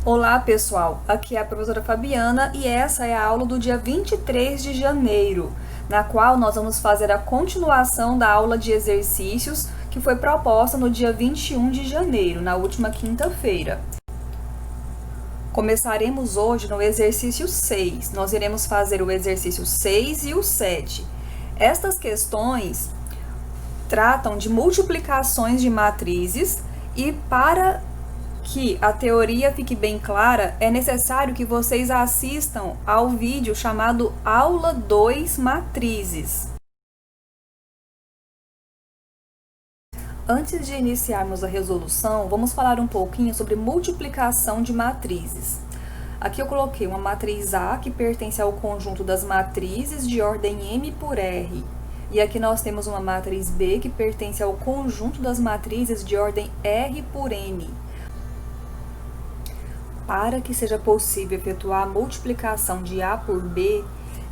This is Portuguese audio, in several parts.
Olá pessoal, aqui é a professora Fabiana e essa é a aula do dia 23 de janeiro, na qual nós vamos fazer a continuação da aula de exercícios que foi proposta no dia 21 de janeiro, na última quinta-feira. Começaremos hoje no exercício 6, nós iremos fazer o exercício 6 e o 7. Estas questões tratam de multiplicações de matrizes e para que a teoria fique bem clara, é necessário que vocês assistam ao vídeo chamado Aula 2 Matrizes. Antes de iniciarmos a resolução, vamos falar um pouquinho sobre multiplicação de matrizes. Aqui eu coloquei uma matriz A que pertence ao conjunto das matrizes de ordem M por R. E aqui nós temos uma matriz B que pertence ao conjunto das matrizes de ordem R por N. Para que seja possível efetuar a multiplicação de A por B,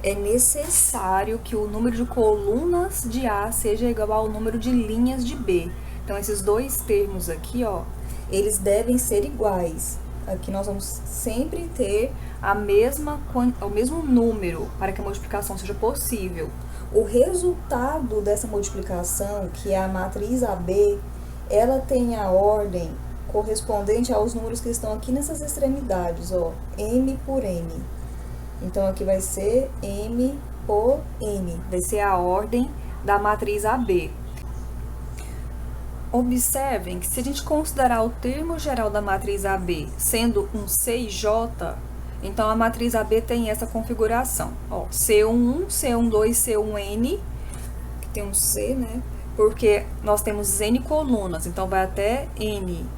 é necessário que o número de colunas de A seja igual ao número de linhas de B. Então, esses dois termos aqui, ó, eles devem ser iguais. Aqui nós vamos sempre ter o mesmo número para que a multiplicação seja possível. O resultado dessa multiplicação, que é a matriz AB, ela tem a ordem correspondente aos números que estão aqui nessas extremidades, ó, M por N. Então, aqui vai ser M por N, vai ser a ordem da matriz AB. Observem que se a gente considerar o termo geral da matriz AB sendo um CJ, então a matriz AB tem essa configuração, ó, C11, C12, C1N, que tem um C, né, porque nós temos N colunas, então vai até N.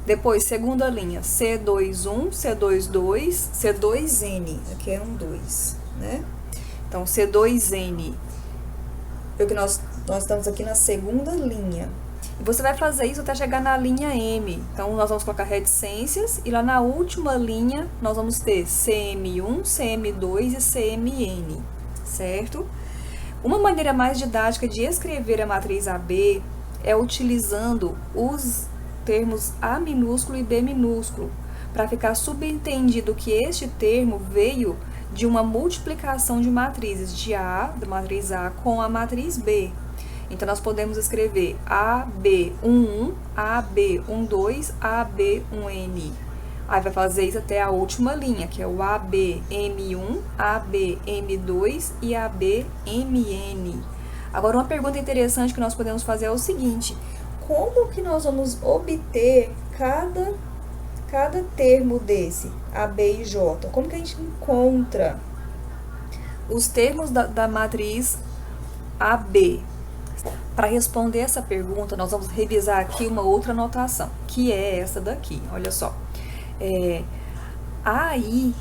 Depois, segunda linha, C21, C22, C2N. Aqui é um 2, né? Então, C2N. Porque nós estamos aqui na segunda linha. E você vai fazer isso até chegar na linha M. Então, nós vamos colocar reticências. E lá na última linha, nós vamos ter CM1, CM2 e CMN. Certo? Uma maneira mais didática de escrever a matriz AB é utilizando os termos A minúsculo e B minúsculo, para ficar subentendido que este termo veio de uma multiplicação de matrizes de A, da matriz A, com a matriz B. Então, nós podemos escrever AB11, AB12, AB1N. Aí vai fazer isso até a última linha, que é o ABM1, ABM2 e ABMN. Agora, uma pergunta interessante que nós podemos fazer é o seguinte: como que nós vamos obter cada termo desse, A, B e J? Como que a gente encontra os termos da matriz AB? Para responder essa pergunta, nós vamos revisar aqui uma outra notação, que é essa daqui, olha só. I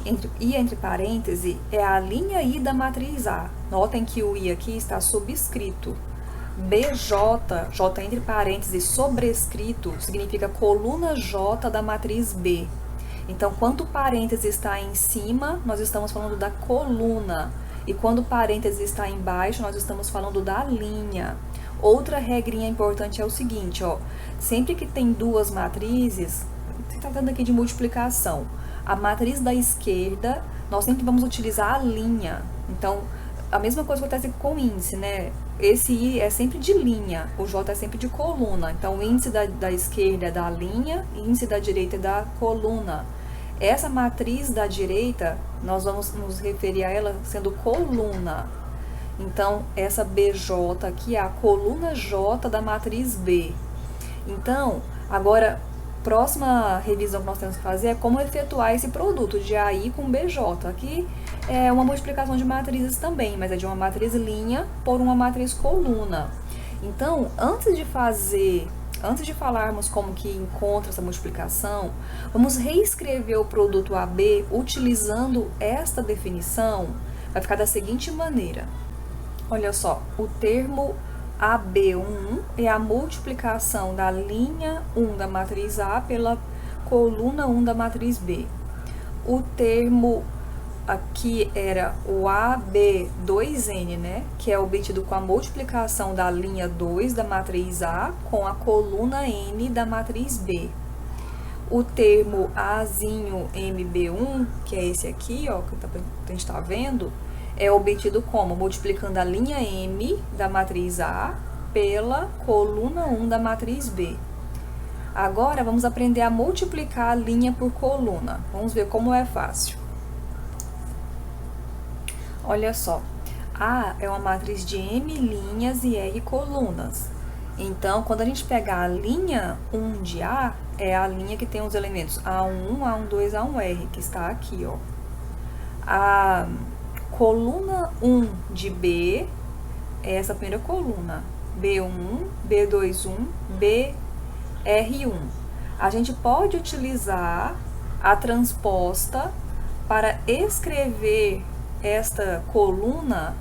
entre parênteses é a linha I da matriz A. Notem que o I aqui está subscrito. BJ, J entre parênteses, sobrescrito, significa coluna J da matriz B. Então, quando o parêntese está em cima, nós estamos falando da coluna. E quando o parêntese está embaixo, nós estamos falando da linha. Outra regrinha importante é o seguinte, ó. Sempre que tem duas matrizes, você está tratando aqui de multiplicação. A matriz da esquerda, nós sempre vamos utilizar a linha. Então, a mesma coisa acontece com o índice, né? Esse I é sempre de linha, o J é sempre de coluna. Então, o índice da esquerda é da linha, o índice da direita é da coluna. Essa matriz da direita, nós vamos nos referir a ela sendo coluna. Então, essa BJ aqui é a coluna J da matriz B. Então, agora, próxima revisão que nós temos que fazer é como efetuar esse produto de AI com BJ. Aqui é uma multiplicação de matrizes também, mas é de uma matriz linha por uma matriz coluna. Então, antes de falarmos como que encontra essa multiplicação, vamos reescrever o produto AB utilizando esta definição. Vai ficar da seguinte maneira. Olha só, o termo AB1 é a multiplicação da linha 1 da matriz A pela coluna 1 da matriz B. O termo aqui era o AB2N, né? Que é obtido com a multiplicação da linha 2 da matriz A com a coluna N da matriz B. O termo Azinho MB1, que é esse aqui, ó, que a gente está vendo, é obtido como? Multiplicando a linha M da matriz A pela coluna 1 da matriz B. Agora, vamos aprender a multiplicar a linha por coluna. Vamos ver como é fácil. Olha só, A é uma matriz de M linhas e R colunas. Então, quando a gente pegar a linha 1 de A, é a linha que tem os elementos A1, A12, A1R, que está aqui, ó. A coluna 1 de B é essa primeira coluna, B1, B21, BR1. A gente pode utilizar a transposta para escrever esta coluna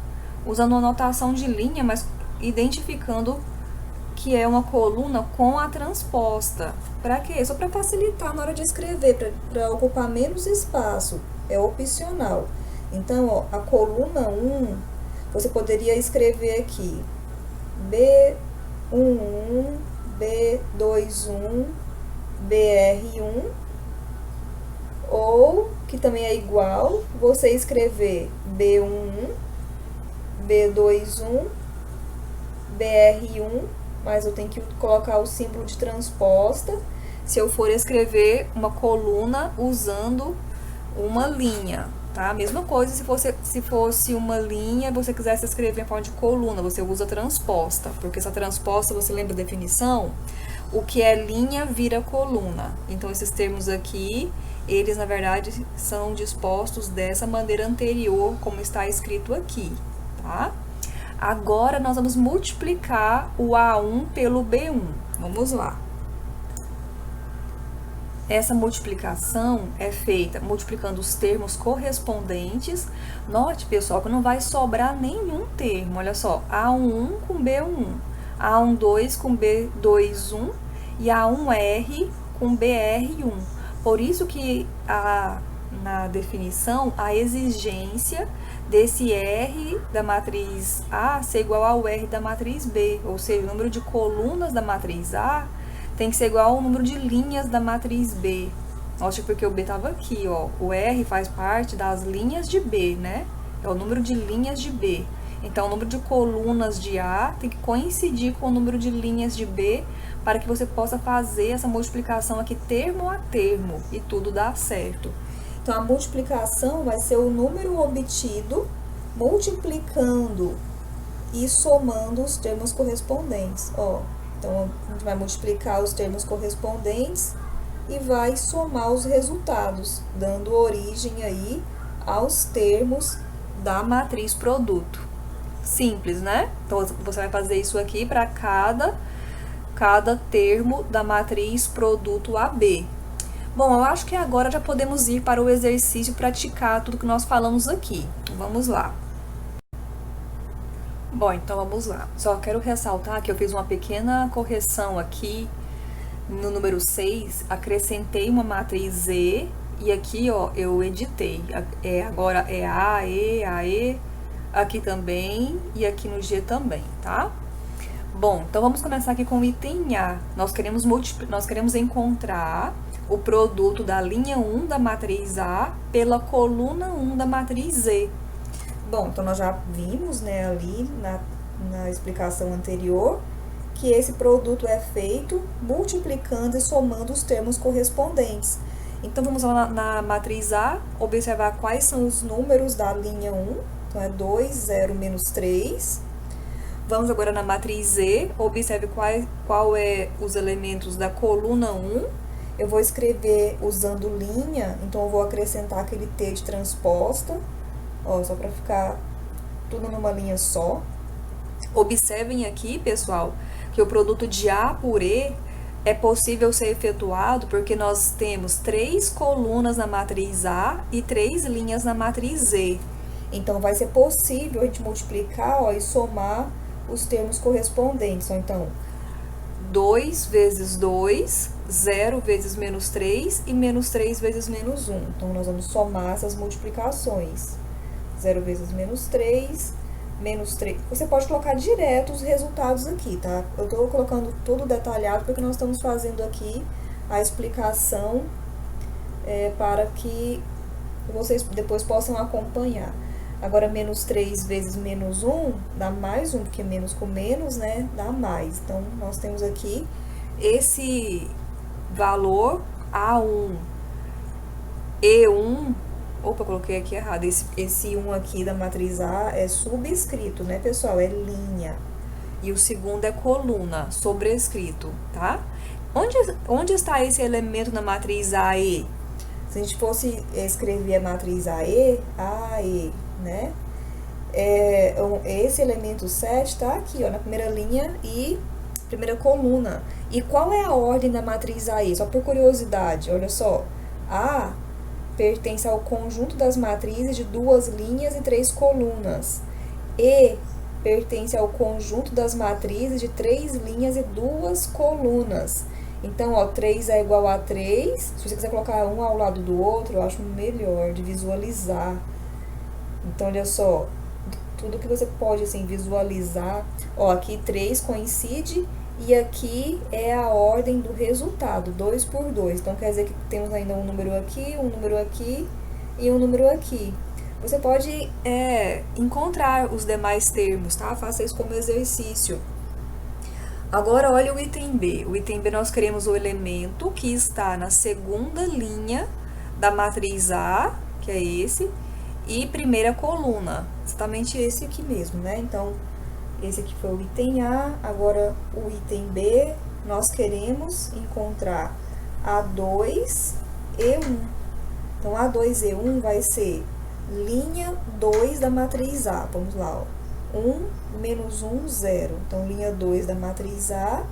usando a notação de linha, mas identificando que é uma coluna com a transposta. Para quê? Só para facilitar na hora de escrever, para ocupar menos espaço. É opcional. Então, ó, a coluna 1, você poderia escrever aqui B11, B21, BR1, ou, que também é igual, você escrever B11, B21, BR1, mas eu tenho que colocar o símbolo de transposta se eu for escrever uma coluna usando uma linha, tá? Mesma coisa se fosse uma linha, você quisesse escrever em forma de coluna, você usa transposta, porque essa transposta, você lembra da definição? O que é linha vira coluna. Então, esses termos aqui, eles, na verdade, são dispostos dessa maneira anterior, como está escrito aqui, tá? Agora, nós vamos multiplicar o A1 pelo B1. Vamos lá. Essa multiplicação é feita multiplicando os termos correspondentes. Note, pessoal, que não vai sobrar nenhum termo. Olha só, A1 com B1, A12 com B21 e A1R com BR1. Por isso que na definição, a exigência desse R da matriz A ser igual ao R da matriz B, ou seja, o número de colunas da matriz A tem que ser igual ao número de linhas da matriz B. Nossa, porque o B estava aqui, ó. O R faz parte das linhas de B, né? É o número de linhas de B. Então, o número de colunas de A tem que coincidir com o número de linhas de B para que você possa fazer essa multiplicação aqui termo a termo e tudo dá certo. Então, a multiplicação vai ser o número obtido multiplicando e somando os termos correspondentes, ó. Então, a gente vai multiplicar os termos correspondentes e vai somar os resultados, dando origem aí aos termos da matriz produto. Simples, né? Então, você vai fazer isso aqui para cada termo da matriz produto AB. Bom, eu acho que agora já podemos ir para o exercício praticar tudo que nós falamos aqui. Vamos lá. Bom, então vamos lá. Só quero ressaltar que eu fiz uma pequena correção aqui no número 6, acrescentei uma matriz Z e aqui, ó, eu editei. Agora é AE, aqui também e aqui no G também, tá? Bom, então vamos começar aqui com o item A. Nós queremos encontrar o produto da linha 1 da matriz A pela coluna 1 da matriz Z. Bom, então nós já vimos, né, ali na explicação anterior, que esse produto é feito multiplicando e somando os termos correspondentes. Então, vamos lá na matriz A, observar quais são os números da linha 1. Então, é 2, 0, menos 3. Vamos agora na matriz Z, observe qual é os elementos da coluna 1. Eu vou escrever usando linha, então eu vou acrescentar aquele T de transposta, ó, só para ficar tudo numa linha só. Observem aqui, pessoal, que o produto de A por E é possível ser efetuado porque nós temos 3 colunas na matriz A e 3 linhas na matriz Z. Então, vai ser possível a gente multiplicar, ó, e somar os termos correspondentes. Então, 2 vezes 2, 0 vezes menos 3 e menos 3 vezes menos 1. Então, nós vamos somar essas multiplicações. 0 vezes menos 3, menos 3. Você pode colocar direto os resultados aqui, tá? Eu tô colocando tudo detalhado porque nós estamos fazendo aqui a explicação para que vocês depois possam acompanhar. Agora, menos 3 vezes menos 1 dá mais 1, porque menos com menos, né, dá mais. Então, nós temos aqui esse valor A1, E1, opa, coloquei aqui errado, esse 1 aqui da matriz A é subscrito, né, pessoal? É linha. E o segundo é coluna, sobrescrito, tá? Onde está esse elemento na matriz AE? Se a gente fosse escrever a matriz AE, né? Esse elemento 7 está aqui, ó, na primeira linha e primeira coluna. E qual é a ordem da matriz AE? Só por curiosidade, olha só. A pertence ao conjunto das matrizes de 2 linhas e 3 colunas. E pertence ao conjunto das matrizes de 3 linhas e 2 colunas. Então, ó, 3 é igual a 3. Se você quiser colocar um ao lado do outro, eu acho melhor de visualizar. Então, olha só, tudo que você pode, assim, visualizar. Ó, aqui 3 coincide e aqui é a ordem do resultado, 2 por 2. Então, quer dizer que temos ainda um número aqui e um número aqui. Você pode encontrar os demais termos, tá? Faça isso como exercício. Agora, olha o item B. O item B, nós queremos o elemento que está na segunda linha da matriz A, que é esse, e primeira coluna. Exatamente esse aqui mesmo, né? Então, esse aqui foi o item A. Agora, o item B, nós queremos encontrar A2 e 1. Então, A2 e 1 vai ser linha 2 da matriz A. Vamos lá, ó. 1 menos 1, 0. Então, linha 2 da matriz A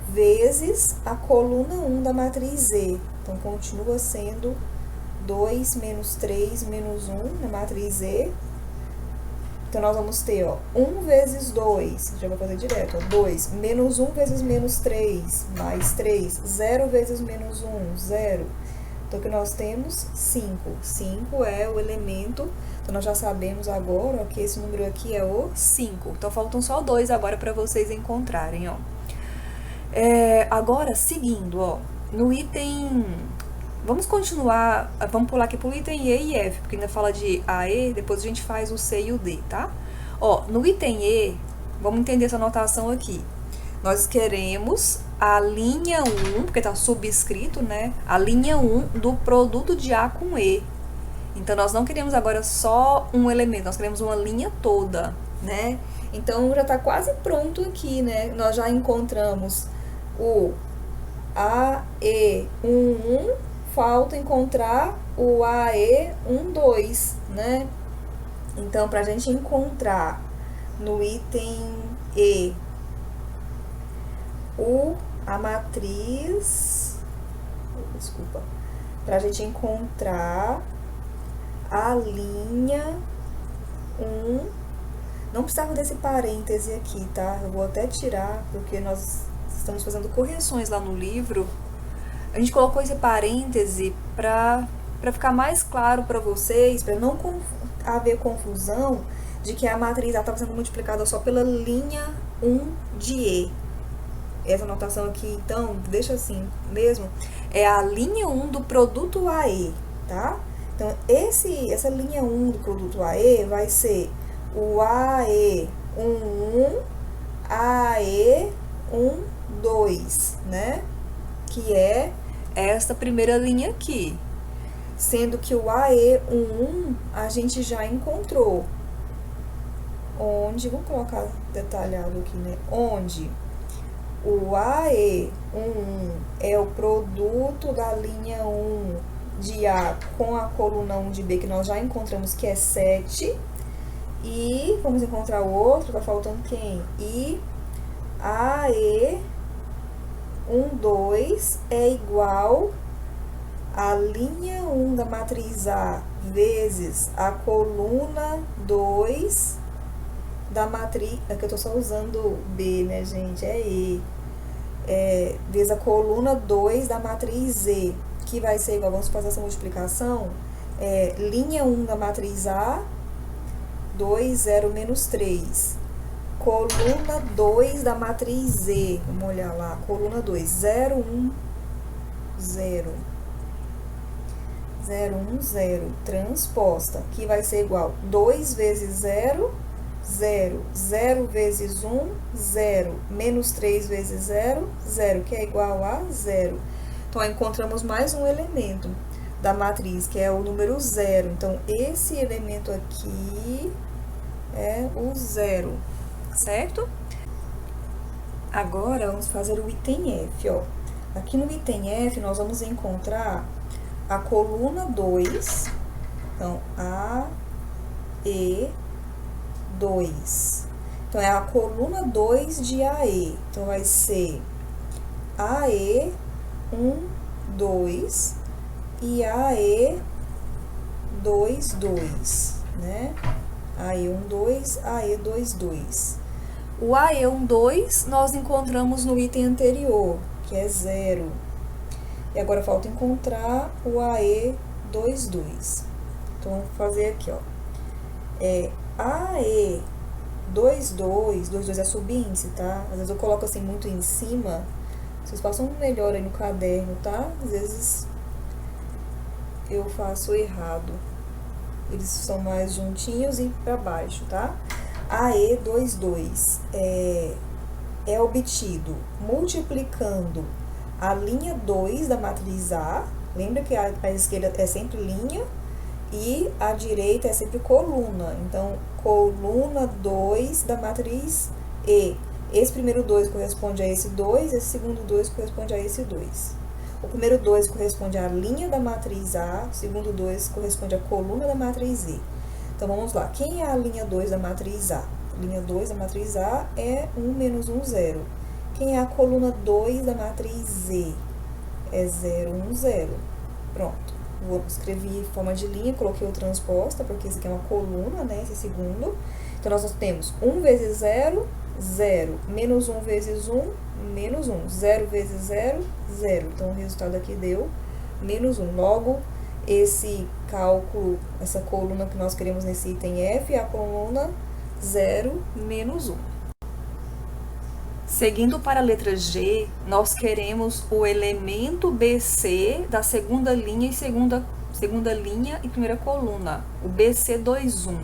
vezes a coluna 1 da matriz E. Então, continua sendo 2 menos 3 menos 1 na matriz E. Então, nós vamos ter, ó, 1 vezes 2, já vou fazer direto, ó, 2 menos 1 vezes menos 3, mais 3, 0 vezes menos 1, 0. Então, o que nós temos? 5. 5 é o elemento. Então, nós já sabemos agora, ó, que esse número aqui é o 5. Então, faltam só 2 agora para vocês encontrarem, ó. Agora, seguindo, ó, no item... Vamos continuar, vamos pular aqui pro item E e F, porque ainda fala de A, E, depois a gente faz o C e o D, tá? Ó, no item E, vamos entender essa anotação aqui. Nós queremos a linha 1, porque tá subscrito, né? A linha 1 do produto de A com E. Então, nós não queremos agora só um elemento, nós queremos uma linha toda, né? Então, já tá quase pronto aqui, né? Nós já encontramos o AE11, falta encontrar o AE12, né? Então, pra gente encontrar no item E a matriz, desculpa, pra gente encontrar a linha 1, não precisava desse parêntese aqui, tá? Eu vou até tirar, porque nós estamos fazendo correções lá no livro. A gente colocou esse parêntese para ficar mais claro para vocês, para não haver confusão de que a matriz estava sendo multiplicada só pela linha 1 de E. Essa anotação aqui, então, deixa assim mesmo, é a linha 1 do produto AE, tá? Então, essa linha 1 do produto AE vai ser o AE11, AE12, né? Que é esta primeira linha aqui. Sendo que o AE11 a gente já encontrou. Onde, vamos colocar detalhado aqui, né? Onde o AE11 é o produto da linha 1 de A com a coluna 1 de B, que nós já encontramos, que é 7. E vamos encontrar o outro, tá faltando quem? E AE12 é igual a linha 1 da matriz A vezes a coluna 2 da matriz... Aqui eu tô só usando B, né, gente? É E. Vezes a coluna 2 da matriz E, que vai ser igual, vamos fazer essa multiplicação, linha 1 da matriz A, 2, 0, menos 3. Coluna 2 da matriz E, vamos olhar lá, coluna 2, 0, 1, 0. 0, 1, 0. Transposta, que vai ser igual 2 vezes 0, 0. 0 vezes 1, 0. Menos 3 vezes 0, 0, que é igual a 0. Então, encontramos mais um elemento da matriz, que é o número 0. Então, esse elemento aqui é o 0, certo? Agora, vamos fazer o item F, ó. Aqui no item F, nós vamos encontrar a coluna 2. Então, A, E, 2. Então, é a coluna 2 de AE. Então, vai ser AE, 1, 2 e AE, 2, 2, né? AE, 1, 2, AE, 2, 2. O AE, 1, 2, nós encontramos no item anterior, que é 0. E agora falta encontrar o AE, 2, 2. Então, vamos fazer aqui, ó. AE, 2, 2, 2, 2 é subíndice, tá? Às vezes eu coloco assim muito em cima. Vocês façam melhor aí no caderno, tá? Às vezes eu faço errado. Eles são mais juntinhos e para baixo, tá? AE, 2, 2 é obtido multiplicando a linha 2 da matriz A. Lembra que a esquerda é sempre linha e a direita é sempre coluna. Então, coluna 2 da matriz E. Esse primeiro 2 corresponde a esse 2, esse segundo 2 corresponde a esse 2. O primeiro 2 corresponde à linha da matriz A, o segundo 2 corresponde à coluna da matriz E. Então, vamos lá. Quem é a linha 2 da matriz A? A linha 2 da matriz A é 1 menos 1, 0. Quem é a coluna 2 da matriz E? É 0, 1, 0. Pronto. Vou escrever em forma de linha, coloquei o transposta, porque esse aqui é uma coluna, né? Esse segundo. Então, nós temos 1 vezes 0, 0. Menos 1 vezes 1, menos 1. 0 vezes 0, 0. Então, o resultado aqui deu menos 1. Logo, esse cálculo, essa coluna que nós queremos nesse item F é a coluna 0, menos 1. Seguindo para a letra G, nós queremos o elemento BC da segunda linha e primeira coluna, o BC21.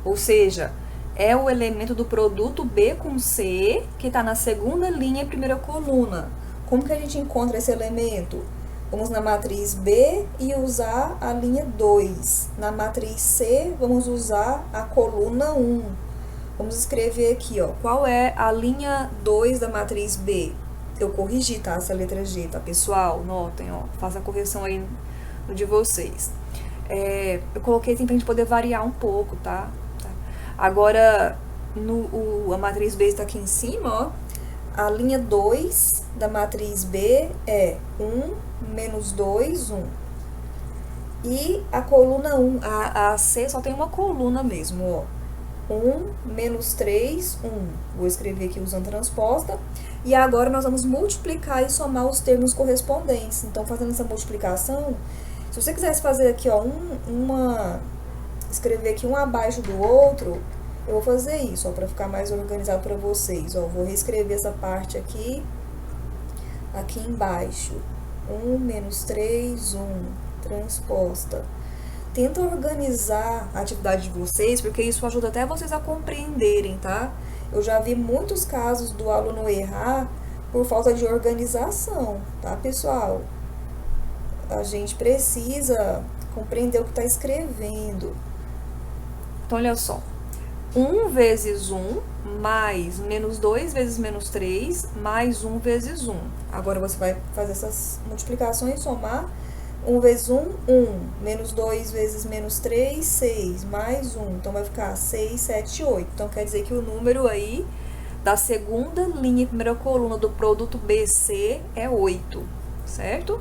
Ou seja, é o elemento do produto B com C, que está na segunda linha e primeira coluna. Como que a gente encontra esse elemento? Vamos na matriz B e usar a linha 2. Na matriz C, vamos usar a coluna 1. Vamos escrever aqui, ó, qual é a linha 2 da matriz B. Eu corrigi, tá? Essa letra G, tá, pessoal? Notem, ó, faça a correção aí no de vocês. Eu coloquei assim pra gente poder variar um pouco, tá? Agora, a matriz B está aqui em cima, ó. A linha 2 da matriz B é 1, menos 2, 1. E a coluna 1, a C só tem uma coluna mesmo, ó. 1, menos 3, 1. Vou escrever aqui usando transposta. E agora, nós vamos multiplicar e somar os termos correspondentes. Então, fazendo essa multiplicação, se você quisesse fazer aqui, ó, escrever aqui um abaixo do outro, eu vou fazer isso, ó, para ficar mais organizado para vocês. Ó, vou reescrever essa parte aqui embaixo. 1, menos 3, 1. Transposta. Tenta organizar a atividade de vocês, porque isso ajuda até vocês a compreenderem, tá? Eu já vi muitos casos do aluno errar por falta de organização, tá, pessoal? A gente precisa compreender o que está escrevendo. Então, olha só. 1 vezes 1, mais menos 2 vezes menos 3, mais 1 vezes 1. Agora, você vai fazer essas multiplicações, somar. 1 vezes 1, 1. Menos 2 vezes menos 3, 6. Mais 1. Então, vai ficar 6, 7, 8. Então, quer dizer que o número aí da segunda linha e primeira coluna do produto BC é 8, certo?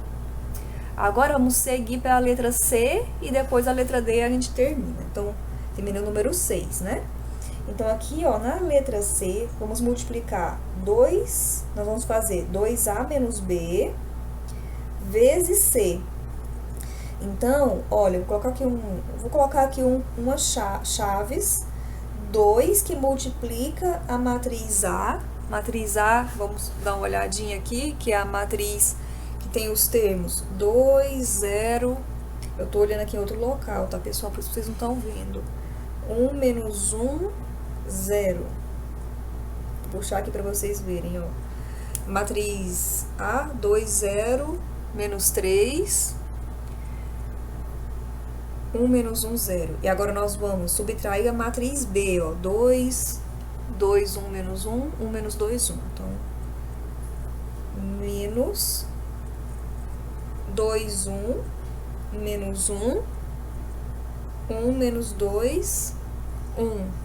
Agora, vamos seguir pela letra C e depois a letra D a gente termina. Então, termina o número 6, né? Então, aqui, ó, na letra C, vamos multiplicar 2, nós vamos fazer 2A menos B vezes C. Então, olha, vou colocar aqui umas chaves, 2 que multiplica a matriz A. Matriz A, vamos dar uma olhadinha aqui, que é a matriz que tem os termos 2, 0. Eu tô olhando aqui em outro local, tá, pessoal? Por isso vocês não estão vendo. 1, menos 1, 0. Vou puxar aqui pra vocês verem, ó. Matriz A, 2, 0, menos 3, 1, menos 1, 0. E agora nós vamos subtrair a matriz B, ó. 2, 2, 1, menos 1, 1, menos 2, 1. Então, menos 2, 1, menos 1, 1, menos 2, 1.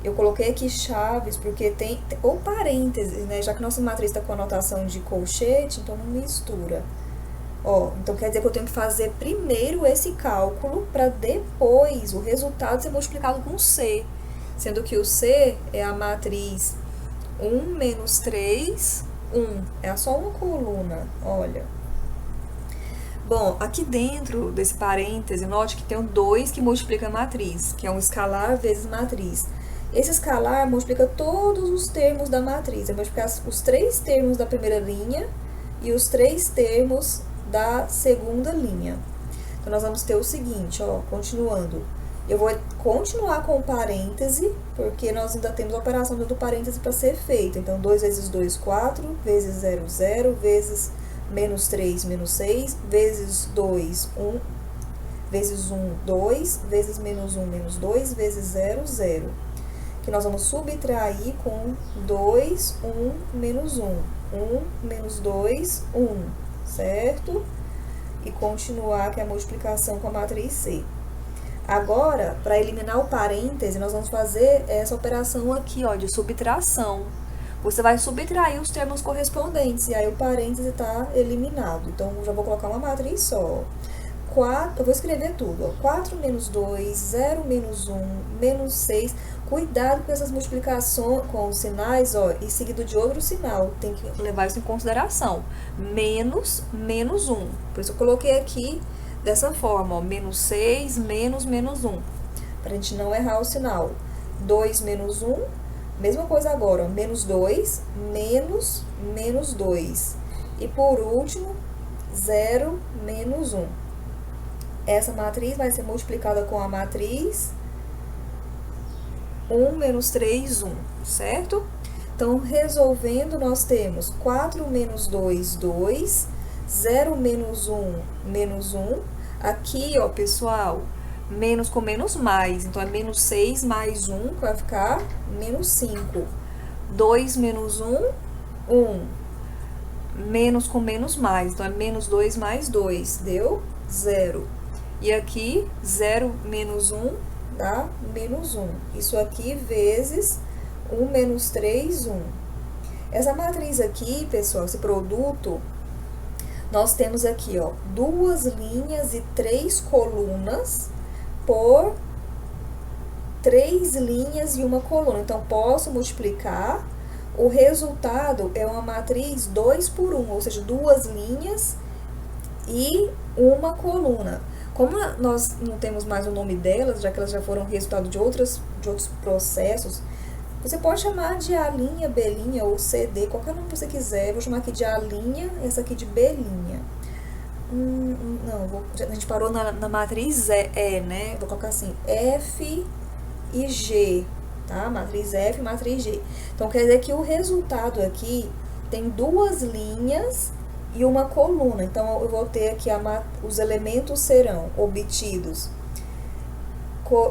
Eu coloquei aqui chaves porque tem, ou parênteses, né? Já que nossa matriz está com a notação de colchete, então não mistura. Ó, então quer dizer que eu tenho que fazer primeiro esse cálculo para depois o resultado ser multiplicado com C. Sendo que o C é a matriz 1 menos 3, 1. É só uma coluna, olha. Bom, aqui dentro desse parêntese, note que tem um 2 que multiplica a matriz, que é um escalar vezes matriz. Esse escalar multiplica todos os termos da matriz. Vai multiplicar os 3 termos da primeira linha e os 3 termos da segunda linha. Então, nós vamos ter o seguinte, ó, continuando. Eu vou continuar com o parêntese, porque nós ainda temos a operação do parêntese para ser feita. Então, 2 vezes 2, 4, vezes 0, 0, vezes menos 3, menos 6, vezes 2, 1, vezes 1, 2, vezes menos 1, menos 2, vezes 0, 0. Que nós vamos subtrair com 2, 1, menos 1. 1, menos 2, 1, certo? E continuar, que é a multiplicação com a matriz C. Agora, para eliminar o parêntese, nós vamos fazer essa operação aqui, ó, de subtração. Você vai subtrair os termos correspondentes, e aí o parêntese está eliminado. Então, eu já vou colocar uma matriz só. 4, eu vou escrever tudo, ó. 4 menos 2, 0 menos 1, menos 6. Cuidado com essas multiplicações, com os sinais, ó, e seguido de outro sinal. Tem que levar isso em consideração. Menos, menos 1. Por isso eu coloquei aqui dessa forma, ó, menos 6, menos, menos 1. Pra gente não errar o sinal. 2 menos 1, mesma coisa agora, ó, menos 2, menos, menos 2. E por último, 0, menos 1. Essa matriz vai ser multiplicada com a matriz 1 menos 3, 1, certo? Então, resolvendo, nós temos 4 menos 2, 2, 0 menos 1, menos 1. Aqui, ó, pessoal, menos com menos mais, então é menos 6 mais 1, que vai ficar menos 5. 2 menos 1, 1. Menos com menos mais, então é menos 2 mais 2, deu 0. E aqui, 0 menos 1 dá menos 1. Isso aqui vezes 1 menos 3, 1. Essa matriz aqui, pessoal, esse produto, nós temos aqui, ó, 2 linhas e 3 colunas por 3 linhas e uma coluna. Então, posso multiplicar. O resultado é uma matriz 2 por 1, ou seja, 2 linhas e uma coluna. Como nós não temos mais o nome delas, já que elas já foram resultado de outros processos, você pode chamar de A', B' ou CD, qualquer nome que você quiser. Eu vou chamar aqui de A', essa aqui de B'. Não, a gente parou na matriz E, né? Vou colocar assim, F e G, tá? Matriz F e matriz G. Então, quer dizer que o resultado aqui tem 2 linhas e uma coluna. Então, eu vou ter aqui, os elementos serão obtidos.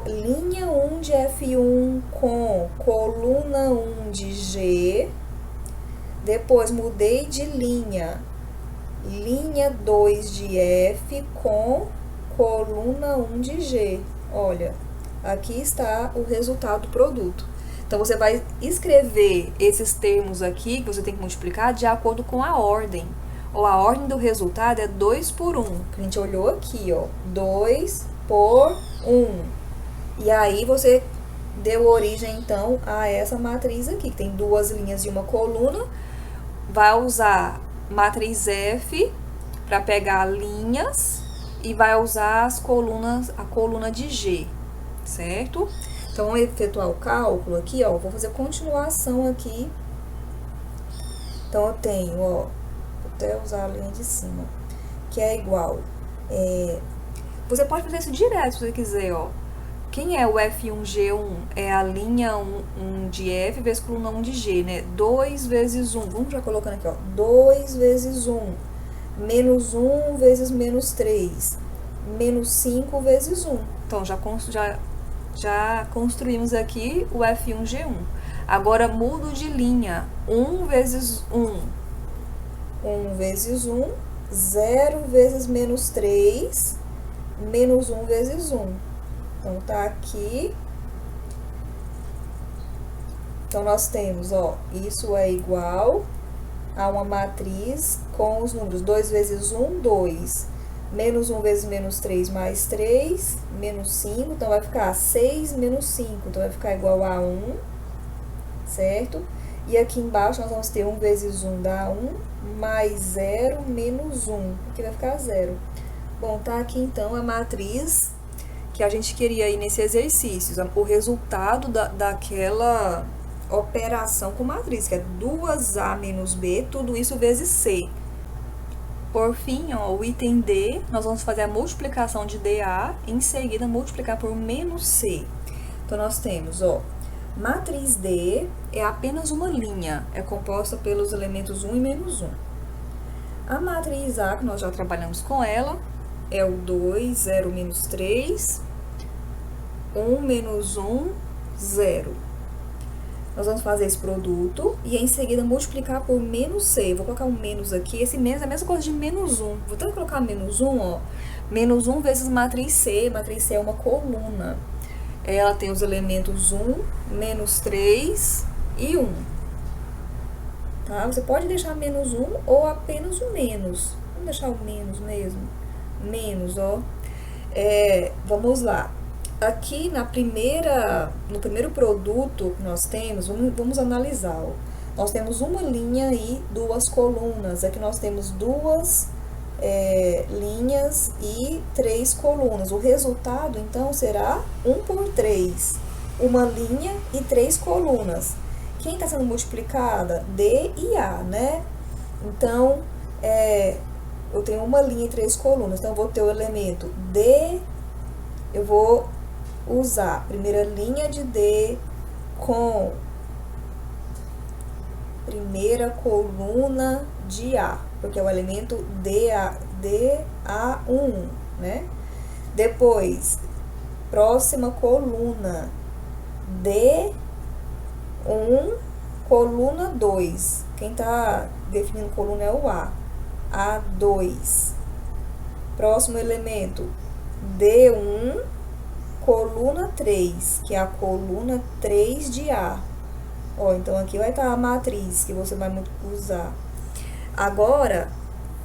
Linha 1 de F1 com coluna 1 de G. Depois, mudei de linha. Linha 2 de F com coluna 1 de G. Olha, aqui está o resultado do produto. Então, você vai escrever esses termos aqui, que você tem que multiplicar, de acordo com a ordem. Ou a ordem do resultado é 2 por 1. A gente olhou aqui, ó. 2 por 1. E aí, você deu origem, então, a essa matriz aqui, que tem 2 linhas e uma coluna. Vai usar matriz F para pegar linhas e vai usar as colunas, a coluna de G, certo? Então, vamos efetuar o cálculo aqui, ó. Vou fazer continuação aqui. Então, eu tenho, ó, até usar a linha de cima, que é igual. Você pode fazer isso direto se você quiser, ó. Quem é o F1G1? É a linha 1 de F vezes coluna 1 de G, né? 2 vezes 1. Vamos já colocando aqui, ó. 2 vezes 1. Menos 1 vezes menos 3. Menos 5 vezes 1. Então, já construímos aqui o F1G1. Agora, mudo de linha. 1 vezes 1. 1 vezes 1. 0 vezes menos 3. Menos 1 vezes 1. Então, tá aqui. Então, nós temos, ó, isso é igual a uma matriz com os números 2 vezes 1, 2. Menos 1 vezes menos 3 mais 3, menos 5. Então, vai ficar 6 menos 5. Então, vai ficar igual a 1, certo? E aqui embaixo, nós vamos ter 1 vezes 1 dá 1, mais 0 menos 1. Aqui vai ficar 0. Bom, tá aqui, então, a matriz que a gente queria aí nesse exercício, o resultado daquela operação com matriz, que é 2A menos B, tudo isso vezes C. Por fim, ó, o item D, nós vamos fazer a multiplicação de DA, e em seguida multiplicar por menos C. Então, nós temos, ó, matriz D é apenas uma linha, é composta pelos elementos 1 e menos 1. A matriz A, que nós já trabalhamos com ela, é o 2, 0, menos 3, 1, menos 1, 0. Nós vamos fazer esse produto e em seguida multiplicar por menos C. Vou colocar um menos aqui. Esse menos é a mesma coisa de menos 1. Vou tentar colocar menos 1, ó. Menos 1 vezes matriz C. Matriz C é uma coluna. Ela tem os elementos 1, menos 3 e 1. Tá? Você pode deixar menos 1 ou apenas o menos. Vamos deixar o menos mesmo. Menos, ó. Vamos lá. Aqui no primeiro produto que nós temos, vamos analisar, ó. Nós temos uma linha e duas colunas. Aqui nós temos duas linhas e 3 colunas. O resultado, então, será 1 por 3. Uma linha e 3 colunas. Quem está sendo multiplicada? D e A, né? Então, eu tenho uma linha e 3 colunas. Então, eu vou ter o elemento D, eu vou usar a primeira linha de D com primeira coluna de A, porque é o elemento DA1, né? Depois, próxima coluna, D1, coluna 2. Quem tá definindo coluna é o A. A2. Próximo elemento, D1, coluna 3, que é a coluna 3 de A. Ó, então, aqui vai estar a matriz que você vai usar. Agora,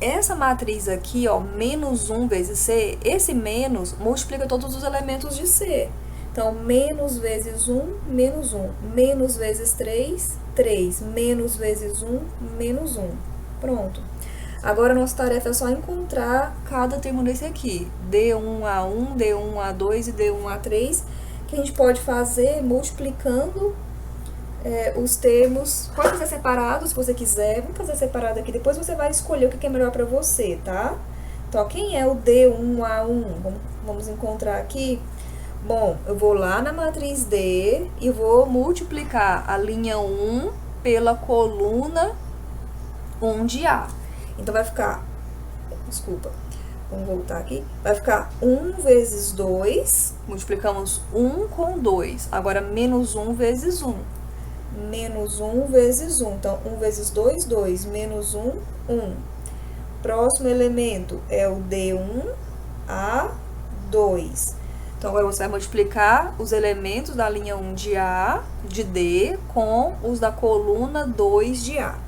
essa matriz aqui, ó, menos 1 vezes C, esse menos multiplica todos os elementos de C. Então, menos vezes 1, menos 1. Menos vezes 3, 3. Menos vezes 1, menos 1. Pronto. Agora, nossa tarefa é só encontrar cada termo desse aqui. D1A1, D1A2 e D1A3, que a gente pode fazer multiplicando os termos. Pode fazer separado, se você quiser. Vamos fazer separado aqui. Depois você vai escolher o que é melhor para você, tá? Então, quem é o D1A1? Vamos encontrar aqui. Bom, eu vou lá na matriz D e vou multiplicar a linha 1 pela coluna 1 de A. Então, vai ficar, desculpa, vamos voltar aqui. Vai ficar 1 vezes 2, multiplicamos 1 com 2. Agora, menos 1 vezes 1. Menos 1 vezes 1. Então, 1 vezes 2, 2. Menos 1, 1. Próximo elemento é o D1A2. Então, agora você vai multiplicar os elementos da linha 1 de A, de D, com os da coluna 2 de A.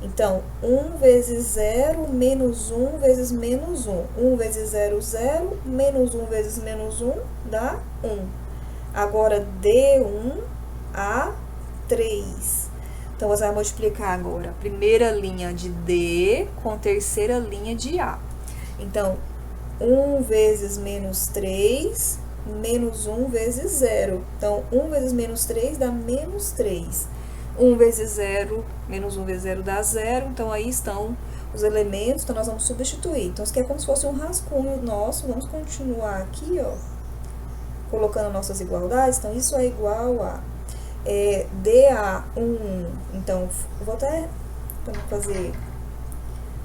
Então, 1 vezes 0, menos 1 vezes menos 1. 1 vezes 0, 0. Menos 1 vezes menos 1 dá 1. Agora, D1A3. Então, você vai multiplicar agora a primeira linha de D com a terceira linha de A. Então, 1 vezes menos 3, menos 1 vezes 0. Então, 1 vezes menos 3 dá menos 3. 1 vezes 0, menos 1 vezes 0 dá 0. Então, aí estão os elementos, então nós vamos substituir. Então, isso aqui é como se fosse um rascunho nosso. Vamos continuar aqui, ó, colocando nossas igualdades. Então, isso é igual a DA1. Então, eu vou até, para não fazer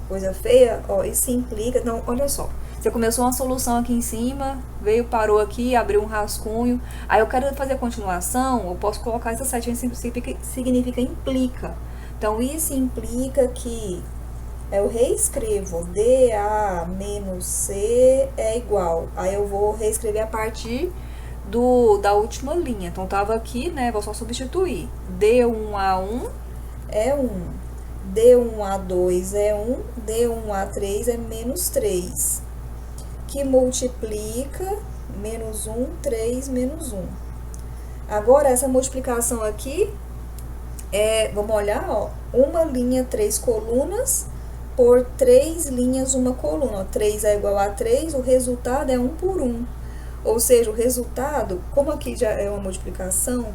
coisa feia, ó, isso implica... Então, olha só. Você começou uma solução aqui em cima, veio, parou aqui, abriu um rascunho. Aí eu quero fazer a continuação, eu posso colocar essa setinha, significa implica. Então, isso implica que eu reescrevo DA menos C é igual. Aí eu vou reescrever a partir da última linha. Então, tava aqui, né, vou só substituir. D1A1 é 1. D1A2 é 1. D1A3 é menos 3. Que multiplica menos 1, 3, menos 1. Agora, essa multiplicação aqui vamos olhar, ó, uma linha, 3 colunas, por 3 linhas, uma coluna. Ó, 3 é igual a 3, o resultado é 1 por 1. Ou seja, o resultado, como aqui já é uma multiplicação,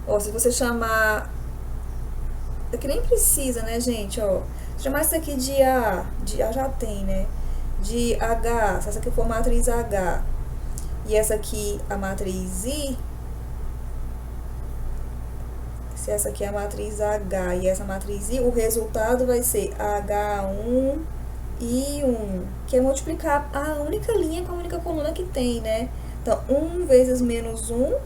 ó, se você chamar... Aqui nem precisa, né, gente, ó. Se chamar isso aqui de A já tem, né? De H, se essa aqui for a matriz H, e essa aqui a matriz I, se essa aqui é a matriz H e essa matriz I, o resultado vai ser H1 e 1, que é multiplicar a única linha com a única coluna que tem, né? Então, 1 vezes menos 1,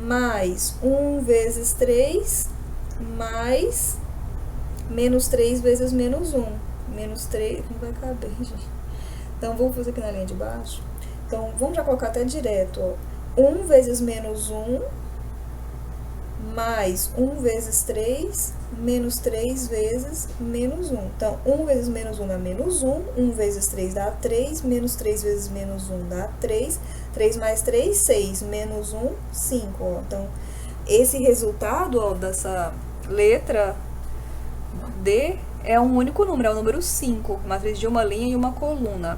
mais 1 vezes 3, mais menos 3 vezes menos 1. Menos 3, não vai caber, gente. Então, vou fazer aqui na linha de baixo. Então, vamos já colocar até direto, ó. 1 vezes menos 1, mais 1 vezes 3, menos 3 vezes menos 1. Então, 1 vezes menos 1 dá menos 1, 1 vezes 3 dá 3, menos 3 vezes menos 1 dá 3, 3 mais 3, 6, menos 1, 5, ó. Então, esse resultado, ó, dessa letra D é um único número, é o número 5, matriz de uma linha e uma coluna.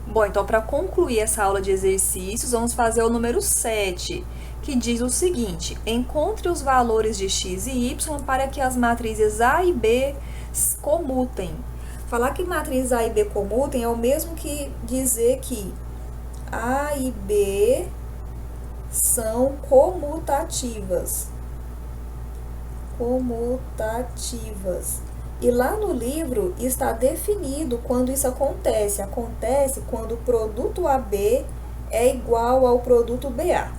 Bom, então, para concluir essa aula de exercícios, vamos fazer o número 7, que diz o seguinte: encontre os valores de x e y para que as matrizes A e B comutem. Falar que matriz A e B comutem é o mesmo que dizer que A e B são comutativas. E lá no livro está definido quando isso acontece. Acontece quando o produto AB é igual ao produto BA.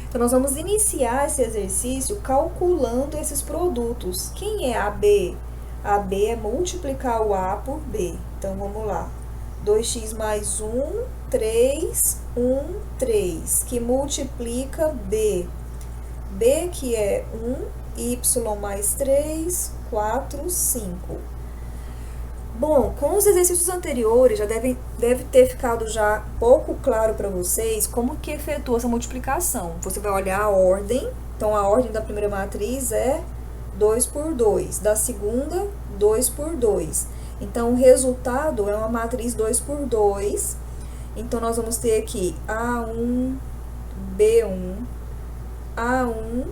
Então, nós vamos iniciar esse exercício calculando esses produtos. Quem é AB? AB é multiplicar o A por B. Então, vamos lá. 2x mais 1, 3, 1, 3, que multiplica B. B que é 1, y mais 3, 4, 5. Bom, com os exercícios anteriores, já deve ter ficado já pouco claro para vocês como que efetua essa multiplicação. Você vai olhar a ordem. Então, a ordem da primeira matriz é 2 por 2. Da segunda, 2 por 2. Então, o resultado é uma matriz 2 por 2. Então, nós vamos ter aqui A1, B1, A1,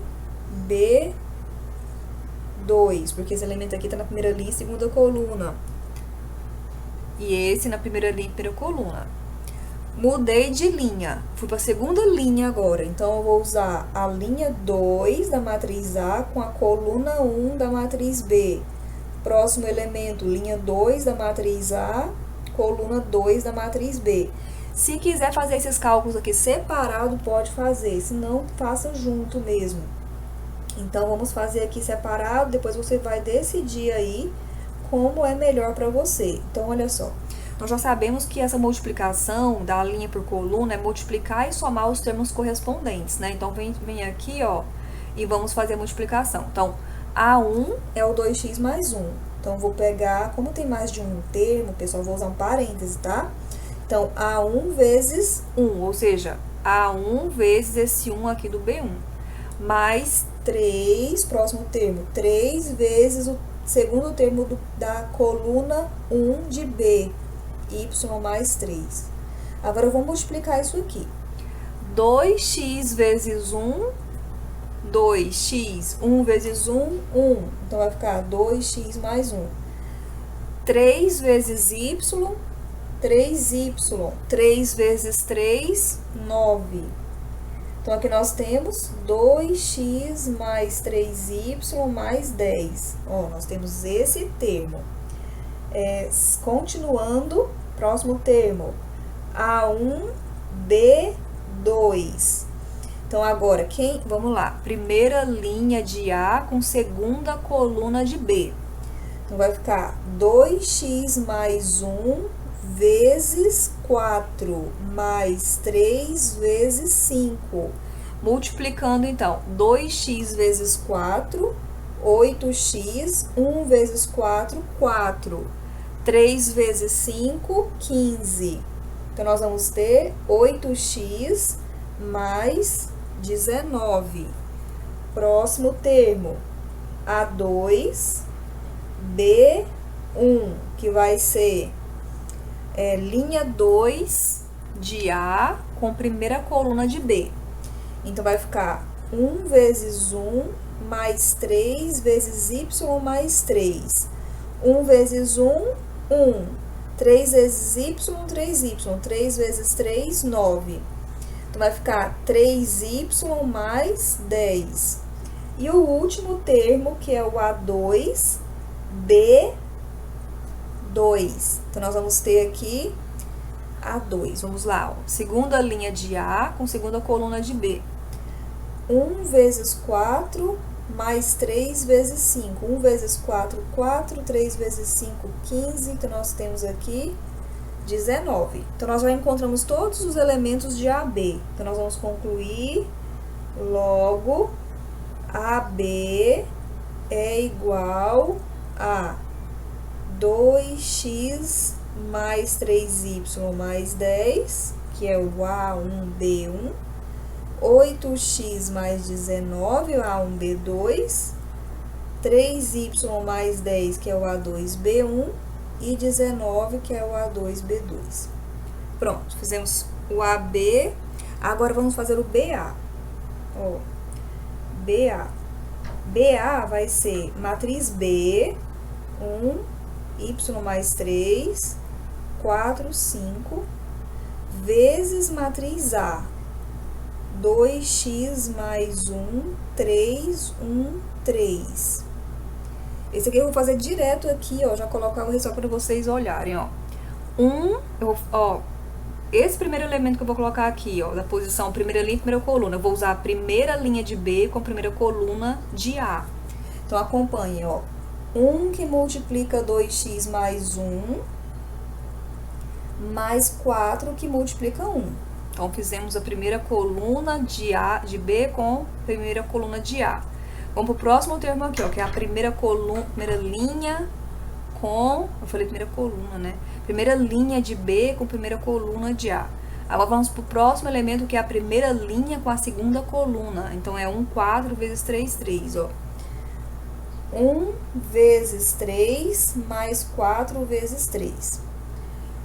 B2, porque esse elemento aqui está na primeira linha e segunda coluna. E esse na primeira linha e primeira coluna. Mudei de linha, fui para a segunda linha agora. Então, eu vou usar a linha 2 da matriz A com a coluna 1 da matriz B. Próximo elemento, linha 2 da matriz A, coluna 2 da matriz B. Se quiser fazer esses cálculos aqui separado, pode fazer, se não, faça junto mesmo. Então, vamos fazer aqui separado, depois você vai decidir aí como é melhor para você. Então, olha só, nós já sabemos que essa multiplicação da linha por coluna é multiplicar e somar os termos correspondentes, né? Então, vem aqui, ó, e vamos fazer a multiplicação. Então, A1 é o 2x mais 1. Então, vou pegar, como tem mais de um termo, pessoal, vou usar um parêntese, tá? Então, A1 vezes 1, ou seja, A1 vezes esse 1 aqui do B1. Mais 3, próximo termo, 3 vezes o segundo termo da coluna 1 de B, y mais 3. Agora, eu vou multiplicar isso aqui. 2x vezes 1, 2x, 1 vezes 1, 1. Então, vai ficar 2x mais 1. 3 vezes y, 3y. 3 vezes 3, 9. Então, aqui nós temos 2x mais 3y mais 10. Ó, nós temos esse termo. Continuando, próximo termo. A1, B2. Então, agora, vamos lá. Primeira linha de A com segunda coluna de B. Então, vai ficar 2x mais 1 vezes 4 mais 3 vezes 5. Multiplicando, então, 2x vezes 4, 8x, 1 vezes 4, 4. 3 vezes 5, 15. Então, nós vamos ter 8x mais 19. Próximo termo, A2, B1, que vai ser linha 2 de A com primeira coluna de B. Então, vai ficar 1 vezes 1 mais 3 vezes y mais 3. 1 vezes 1, 1. 3 vezes y, 3y. 3 vezes 3, 9. Então, vai ficar 3y mais 10. E o último termo, que é o A2, B2. Então, nós vamos ter aqui A2. Vamos lá, ó. Segunda linha de A com segunda coluna de B. 1 vezes 4 mais 3 vezes 5. 1 vezes 4, 4. 3 vezes 5, 15. Então, nós temos aqui 19. Então, nós já encontramos todos os elementos de AB. Então, nós vamos concluir logo AB é igual a 2x mais 3y mais 10, que é o A1B1, 8x mais 19, o A1B2, 3y mais 10, que é o A2B1, e 19, que é o A2B2. Pronto, fizemos o AB, agora vamos fazer o BA. Ó, BA. BA vai ser matriz B, 1, y mais 3, 4, 5, vezes matriz A, 2x mais 1, 3, 1, 3. Esse aqui eu vou fazer direto aqui, ó, já colocar o resultado para vocês olharem, ó. Esse primeiro elemento que eu vou colocar aqui, ó, da posição primeira linha e primeira coluna, eu vou usar a primeira linha de B com a primeira coluna de A. Então, acompanhe, ó. 1 que multiplica 2x mais 1, mais 4 que multiplica 1. Então, fizemos a primeira coluna de B com a primeira coluna de A. Vamos pro próximo termo aqui, ó, que é a primeira linha com... Eu falei primeira coluna, né? Primeira linha de B com primeira coluna de A. Agora, vamos pro próximo elemento, que é a primeira linha com a segunda coluna. Então, é 1, 4 vezes 3, 3, ó. 1 vezes 3 mais 4 vezes 3.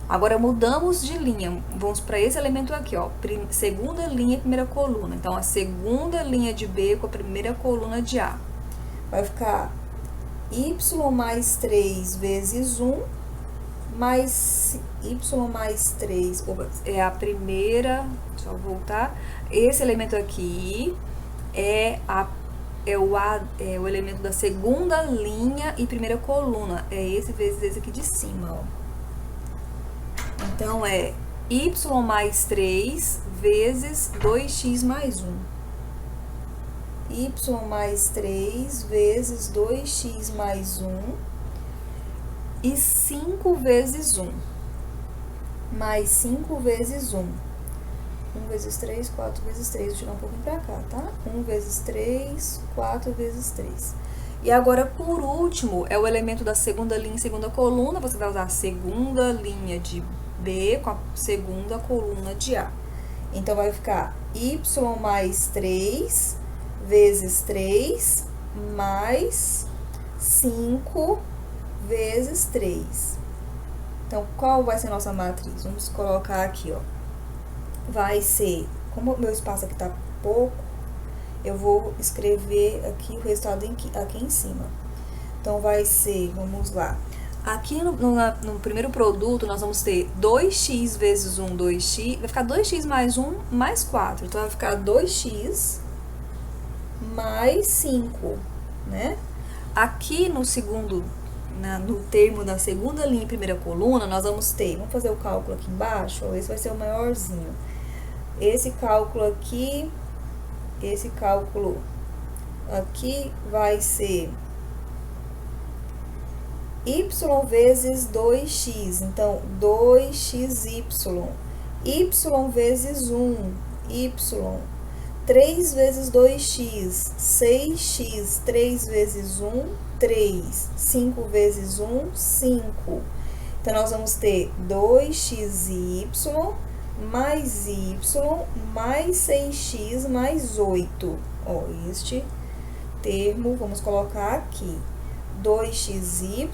Agora, mudamos de linha. Vamos para esse elemento aqui, ó. Segunda linha e primeira coluna. Então, a segunda linha de B com a primeira coluna de A. Vai ficar y mais 3 vezes 1 mais y mais 3. É a primeira... Deixa eu voltar. Esse elemento aqui é o elemento da segunda linha e primeira coluna. É esse vezes esse aqui de cima, ó. Então, é y mais 3 vezes 2x mais 1. Y mais 3 vezes 2x mais 1. E 5 vezes 1. Mais 5 vezes 1. 1 vezes 3, 4 vezes 3. Vou tirar um pouquinho pra cá, tá? 1 vezes 3, 4 vezes 3. E agora, por último, é o elemento da segunda linha e segunda coluna. Você vai usar a segunda linha de B com a segunda coluna de A. Então, vai ficar y mais 3 vezes 3 mais 5 vezes 3. Então, qual vai ser a nossa matriz? Vamos colocar aqui, ó. Vai ser, como o meu espaço aqui tá pouco, eu vou escrever aqui o resultado aqui em cima. Então, vai ser, vamos lá, Aqui no primeiro produto, nós vamos ter 2x vezes 1, 2x. Vai ficar 2x mais 1, mais 4. Então, vai ficar 2x mais 5, né? Aqui no segundo, no termo da segunda linha e primeira coluna, nós vamos ter... Vamos fazer o cálculo aqui embaixo. Ó, esse vai ser o maiorzinho. Esse cálculo aqui vai ser... y vezes 2x, então 2xy, y vezes 1, y, 3 vezes 2x, 6x, 3 vezes 1, 3, 5 vezes 1, 5. Então, nós vamos ter 2xy mais y mais 6x mais 8. Ó, este termo, vamos colocar aqui. 2xy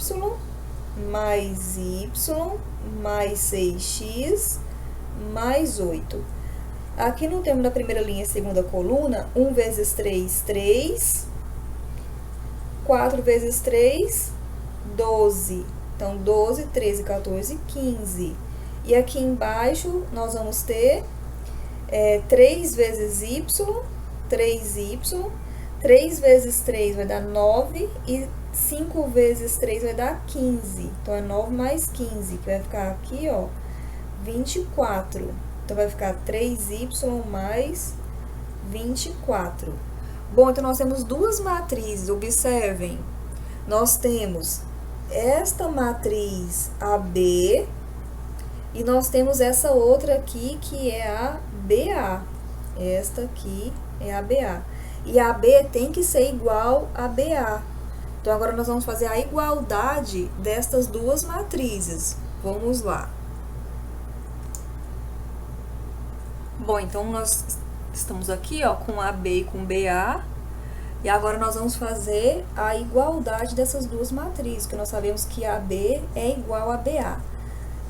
mais y mais 6x mais 8. Aqui no termo da primeira linha e segunda coluna, 1 vezes 3, 3. 4 vezes 3, 12. Então, 12, 13, 14, 15. E aqui embaixo, nós vamos ter 3 vezes y, 3y. 3 vezes 3 vai dar 9 e 5 vezes 3 vai dar 15. Então, é 9 mais 15, que vai ficar aqui, ó, 24. Então, vai ficar 3y mais 24. Bom, então, nós temos duas matrizes, observem. Nós temos esta matriz AB e nós temos essa outra aqui, que é a BA. Esta aqui é a BA. E a B tem que ser igual a BA. Então, agora nós vamos fazer a igualdade destas duas matrizes. Vamos lá. Bom, então, nós estamos aqui, ó, com AB e com BA. E agora nós vamos fazer a igualdade dessas duas matrizes, que nós sabemos que AB é igual a BA.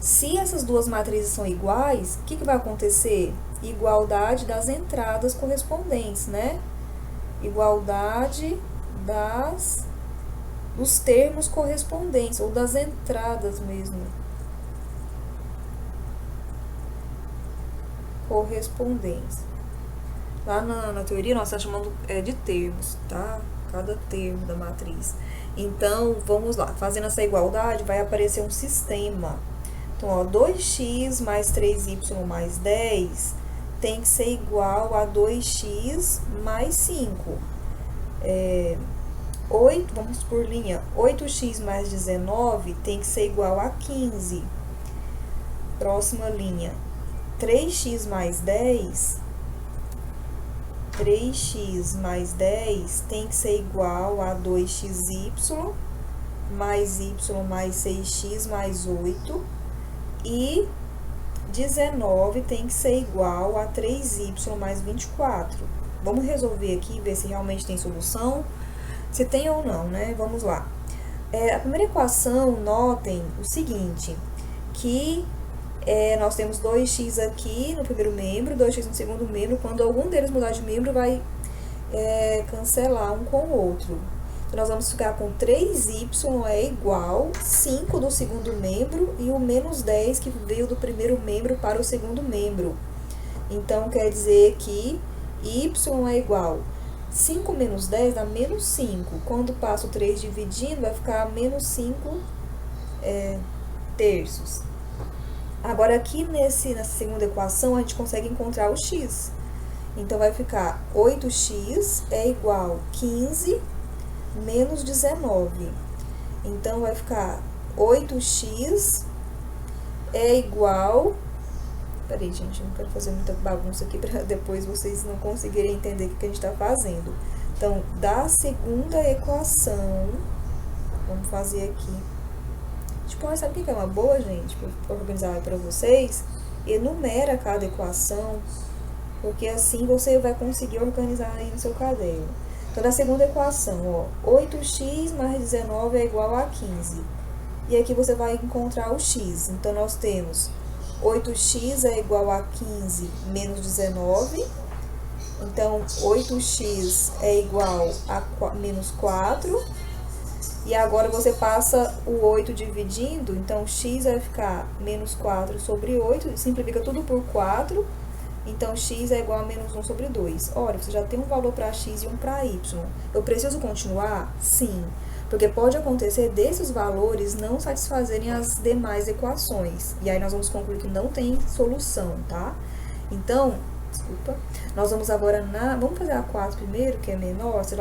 Se essas duas matrizes são iguais, o que vai acontecer? Igualdade das entradas correspondentes, né? Igualdade dos termos correspondentes, ou das entradas mesmo. Correspondentes. Lá na teoria, nós estamos chamando de termos, tá? Cada termo da matriz. Então, vamos lá. Fazendo essa igualdade, vai aparecer um sistema. Então, ó, 2x mais 3y mais 10 tem que ser igual a 2x mais 5. 8, vamos por linha. 8x mais 19 tem que ser igual a 15. Próxima linha. 3x mais 10... 3x mais 10 tem que ser igual a 2xy mais y mais 6x mais 8. E 19 tem que ser igual a 3y mais 24. Vamos resolver aqui, ver se realmente tem solução. Se tem ou não, né? Vamos lá. A primeira equação, notem o seguinte, que nós temos 2x aqui no primeiro membro, 2x no segundo membro. Quando algum deles mudar de membro, vai cancelar um com o outro. Então, nós vamos ficar com 3y é igual 5 do segundo membro e o menos 10 que veio do primeiro membro para o segundo membro. Então, quer dizer que y é igual 5 menos 10 dá menos 5. Quando passa o 3 dividindo, vai ficar menos 5 terços. Agora, aqui nessa segunda equação, a gente consegue encontrar o x. Então, vai ficar 8x é igual a 15 menos 19. Então, vai ficar 8x é igual... Peraí, gente, eu não quero fazer muita bagunça aqui para depois vocês não conseguirem entender o que a gente está fazendo. Então, da segunda equação, vamos fazer aqui. Tipo, sabe o que é uma boa, gente, para organizar para vocês? Enumera cada equação, porque assim você vai conseguir organizar aí no seu caderno. Então, da segunda equação, ó, 8x mais 19 é igual a 15. E aqui você vai encontrar o x. Então, nós temos 8x é igual a 15 menos 19. Então, 8x é igual a menos 4. E agora você passa o 8 dividindo, então x vai ficar menos 4 sobre 8, simplifica tudo por 4, então x é igual a menos 1 sobre 2. Olha, você já tem um valor para x e um para y. Eu preciso continuar? Sim, porque pode acontecer desses valores não satisfazerem as demais equações. E aí nós vamos concluir que não tem solução, tá? Então, desculpa, nós vamos agora vamos fazer a 4 primeiro, que é menor, se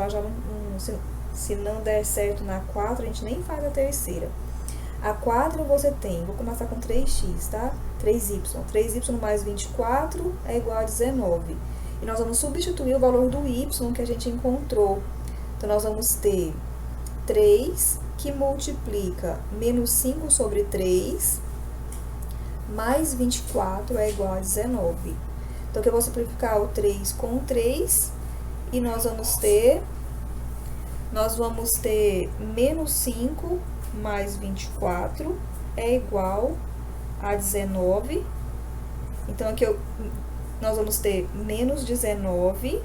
se não der certo na 4, a gente nem faz a terceira. A 4 você tem, vou começar com 3x, tá? 3y. 3y mais 24 é igual a 19. E nós vamos substituir o valor do y que a gente encontrou. Então, nós vamos ter 3 que multiplica menos 5 sobre 3 mais 24 é igual a 19. Então, aqui eu vou simplificar o 3 com 3 e nós vamos ter menos 5 mais 24 é igual a 19. Então, aqui nós vamos ter menos 19.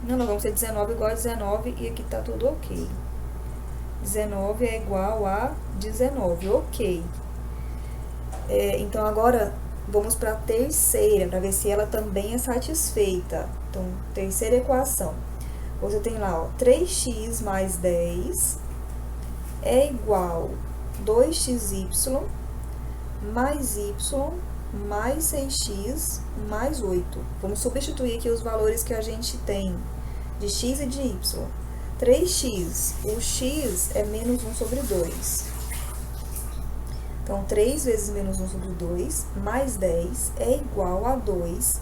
Não, nós vamos ter 19 igual a 19 e aqui tá tudo ok. 19 é igual a 19, ok. Então, agora vamos para a terceira, para ver se ela também é satisfeita. Então, terceira equação. Você tem lá, ó, 3x mais 10 é igual a 2xy mais y mais 6x mais 8. Vamos substituir aqui os valores que a gente tem de x e de y. 3x, o x é menos 1 sobre 2. Então, 3 vezes menos 1 sobre 2 mais 10 é igual a 2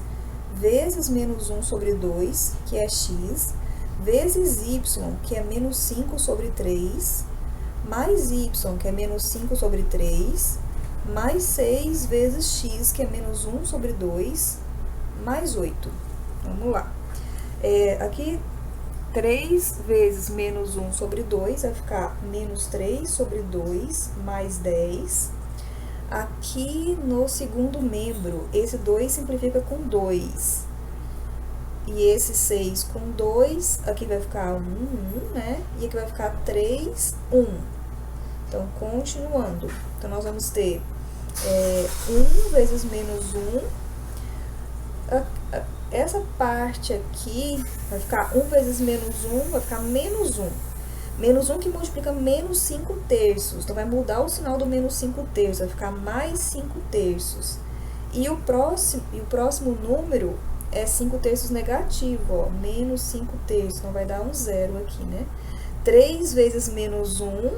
vezes menos 1 sobre 2, que é x, vezes y, que é menos 5 sobre 3, mais y, que é menos 5 sobre 3, mais 6 vezes x, que é menos 1 sobre 2, mais 8. Vamos lá. Aqui, 3 vezes menos 1 sobre 2 vai ficar menos 3 sobre 2, mais 10. Aqui no segundo membro, esse 2 simplifica com 2. E esse 6 com 2, aqui vai ficar 1, né? E aqui vai ficar 3, 1. Então, continuando. Então, nós vamos ter 1 vezes menos 1. Essa parte aqui vai ficar 1 vezes menos 1, vai ficar menos 1. Menos 1 que multiplica menos 5 terços. Então, vai mudar o sinal do menos 5 terços, vai ficar mais 5 terços. E o próximo número é 5 terços negativo, ó, menos 5 terços, então vai dar um zero aqui, né? 3 vezes menos 1,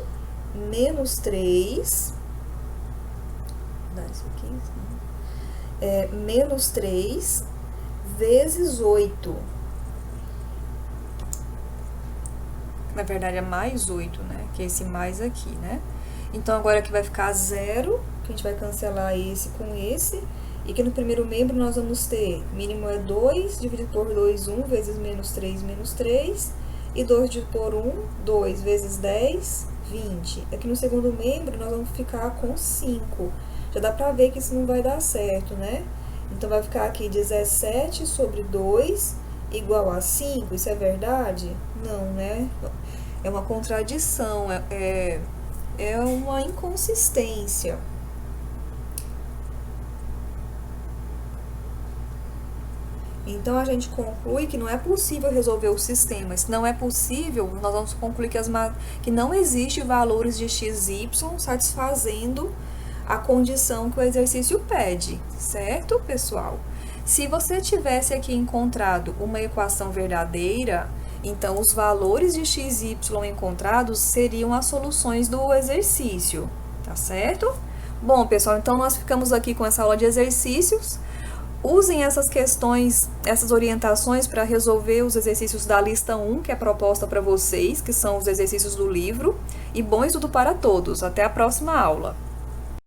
menos 3, dá isso aqui, menos 3, vezes 8. Na verdade, é mais 8, né? Que é esse mais aqui, né? Então, agora aqui vai ficar 0, que a gente vai cancelar esse com esse. E aqui no primeiro membro nós vamos ter, mínimo é 2, dividido por 2, 1, vezes menos 3. E 2 dividido por 1, 2 vezes 10, 20. Aqui no segundo membro nós vamos ficar com 5. Já dá pra ver que isso não vai dar certo, né? Então, vai ficar aqui 17 sobre 2 igual a 5. Isso é verdade? Não, né? É uma contradição, é uma inconsistência. Então, a gente conclui que não é possível resolver o sistema. Se não é possível, nós vamos concluir que não existe valores de x e y satisfazendo a condição que o exercício pede, certo, pessoal? Se você tivesse aqui encontrado uma equação verdadeira, então os valores de x e y encontrados seriam as soluções do exercício, tá certo? Bom, pessoal, então nós ficamos aqui com essa aula de exercícios. Usem essas questões, essas orientações para resolver os exercícios da lista 1, que é proposta para vocês, que são os exercícios do livro. E bom estudo para todos. Até a próxima aula!